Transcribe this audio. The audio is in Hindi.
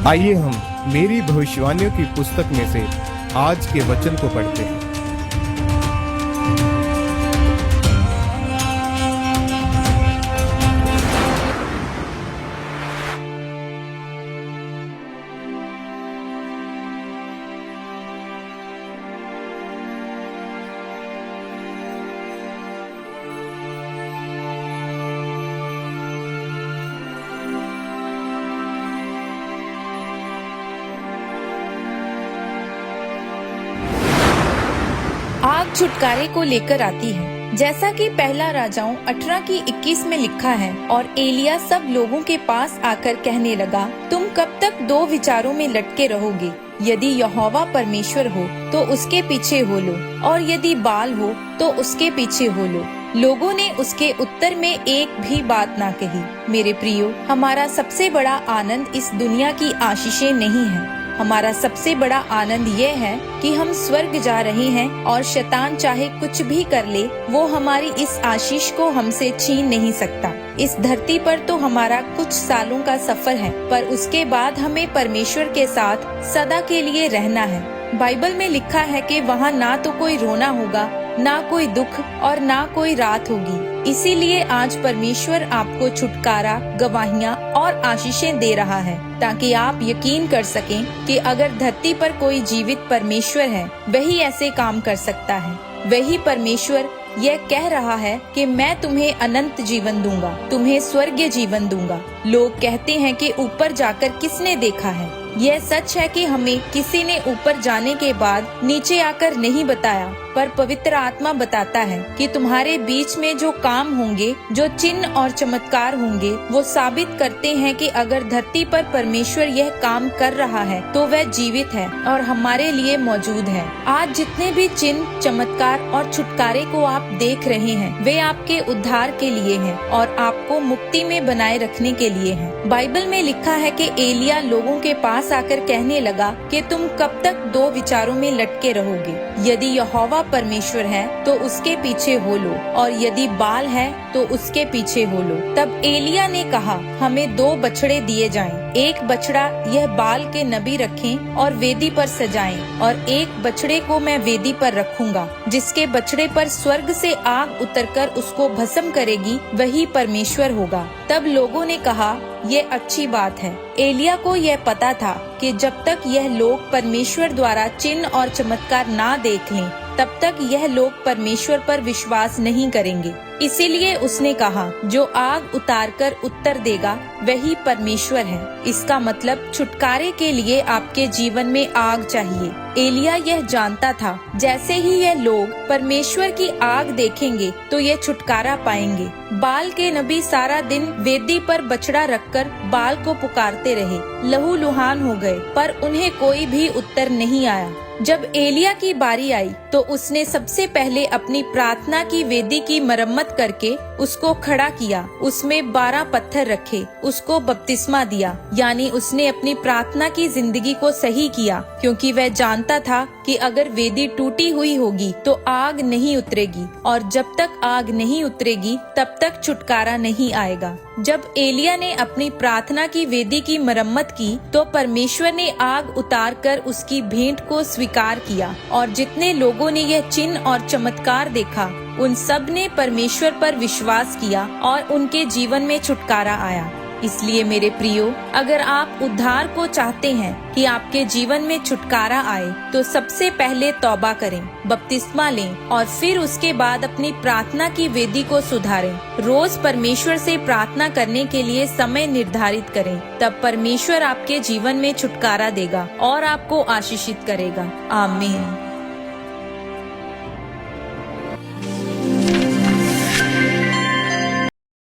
आइए हम मेरी भविष्यवाणियों की पुस्तक में से आज के वचन को पढ़ते हैं। आग छुटकारे को लेकर आती है, जैसा कि पहला राजाओं 18 की 21 में लिखा है। और एलिया सब लोगों के पास आकर कहने लगा, तुम कब तक दो विचारों में लटके रहोगे? यदि यहोवा परमेश्वर हो तो उसके पीछे हो लो, और यदि बाल हो तो उसके पीछे हो लो। लोगों ने उसके उत्तर में एक भी बात ना कही। मेरे प्रियो, हमारा सबसे बड़ा आनंद इस दुनिया की आशीषें नहीं है। हमारा सबसे बड़ा आनंद ये है कि हम स्वर्ग जा रहे हैं, और शैतान चाहे कुछ भी कर ले, वो हमारी इस आशीष को हमसे छीन नहीं सकता। इस धरती पर तो हमारा कुछ सालों का सफर है, पर उसके बाद हमें परमेश्वर के साथ सदा के लिए रहना है। बाइबल में लिखा है कि वहाँ ना तो कोई रोना होगा, ना कोई दुख और ना कोई रात होगी। इसीलिए आज परमेश्वर आपको छुटकारा, गवाहियाँ और आशीषें दे रहा है, ताकि आप यकीन कर सकें कि अगर धरती पर कोई जीवित परमेश्वर है, वही ऐसे काम कर सकता है। वही परमेश्वर यह कह रहा है कि मैं तुम्हें अनंत जीवन दूंगा, तुम्हें स्वर्गीय जीवन दूंगा। लोग कहते हैं कि ऊपर जाकर किसने देखा है? यह सच है कि हमें किसी ने ऊपर जाने के बाद नीचे आकर नहीं बताया, पर पवित्र आत्मा बताता है कि तुम्हारे बीच में जो काम होंगे, जो चिन्ह और चमत्कार होंगे, वो साबित करते हैं कि अगर धरती पर परमेश्वर यह काम कर रहा है तो वह जीवित है और हमारे लिए मौजूद है। आज जितने भी चिन्ह, चमत्कार और छुटकारे को आप देख रहे हैं, वे आपके उद्धार के लिए हैं और आपको मुक्ति में बनाए रखने के लिए हैं। बाइबल में लिखा है कि एलिया लोगों के पास आकर कहने लगा कि तुम कब तक दो विचारों में लटके रहोगे? यदि यहोवा परमेश्वर है तो उसके पीछे हो लो, और यदि बाल है तो उसके पीछे हो लो। तब एलिया ने कहा, हमें दो बछड़े दिए जाएं। एक बछड़ा यह बाल के नबी रखें और वेदी पर सजाएं, और एक बछड़े को मैं वेदी पर रखूंगा। जिसके बछड़े पर स्वर्ग से आग उतरकर उसको भस्म करेगी, वही परमेश्वर होगा। तब लोगों ने कहा, ये अच्छी बात है। एलिया को यह पता था कि जब तक यह लोग परमेश्वर द्वारा चिन्ह और चमत्कार ना देख लें, तब तक यह लोग परमेश्वर पर विश्वास नहीं करेंगे। इसीलिए उसने कहा, जो आग उतार कर उत्तर देगा वही परमेश्वर है। इसका मतलब छुटकारे के लिए आपके जीवन में आग चाहिए। एलिया यह जानता था, जैसे ही यह लोग परमेश्वर की आग देखेंगे तो ये छुटकारा पाएंगे। बाल के नबी सारा दिन वेदी पर बछड़ा रखकर बाल को पुकारते रहे, लहूलुहान हो गए, पर उन्हें कोई भी उत्तर नहीं आया। जब एलिया की बारी आई तो उसने सबसे पहले अपनी प्रार्थना की वेदी की मरम्मत करके उसको खड़ा किया। उसमें 12 पत्थर रखे, उसको बपतिस्मा दिया, यानी उसने अपनी प्रार्थना की जिंदगी को सही किया, क्योंकि वह जानता था कि अगर वेदी टूटी हुई होगी तो आग नहीं उतरेगी, और जब तक आग नहीं उतरेगी तब तक छुटकारा नहीं आएगा। जब एलिया ने अपनी प्रार्थना की वेदी की मरम्मत की तो परमेश्वर ने आग उतारकर उसकी भेंट को स्वीकार किया, और जितने लोगों ने यह चिन्ह और चमत्कार देखा, उन सब ने परमेश्वर पर विश्वास किया और उनके जीवन में छुटकारा आया। इसलिए मेरे प्रियो, अगर आप उद्धार को चाहते हैं कि आपके जीवन में छुटकारा आए, तो सबसे पहले तौबा करें, बपतिस्मा लें, और फिर उसके बाद अपनी प्रार्थना की वेदी को सुधारें। रोज परमेश्वर से प्रार्थना करने के लिए समय निर्धारित करें, तब परमेश्वर आपके जीवन में छुटकारा देगा और आपको आशीषित करेगा। आमीन।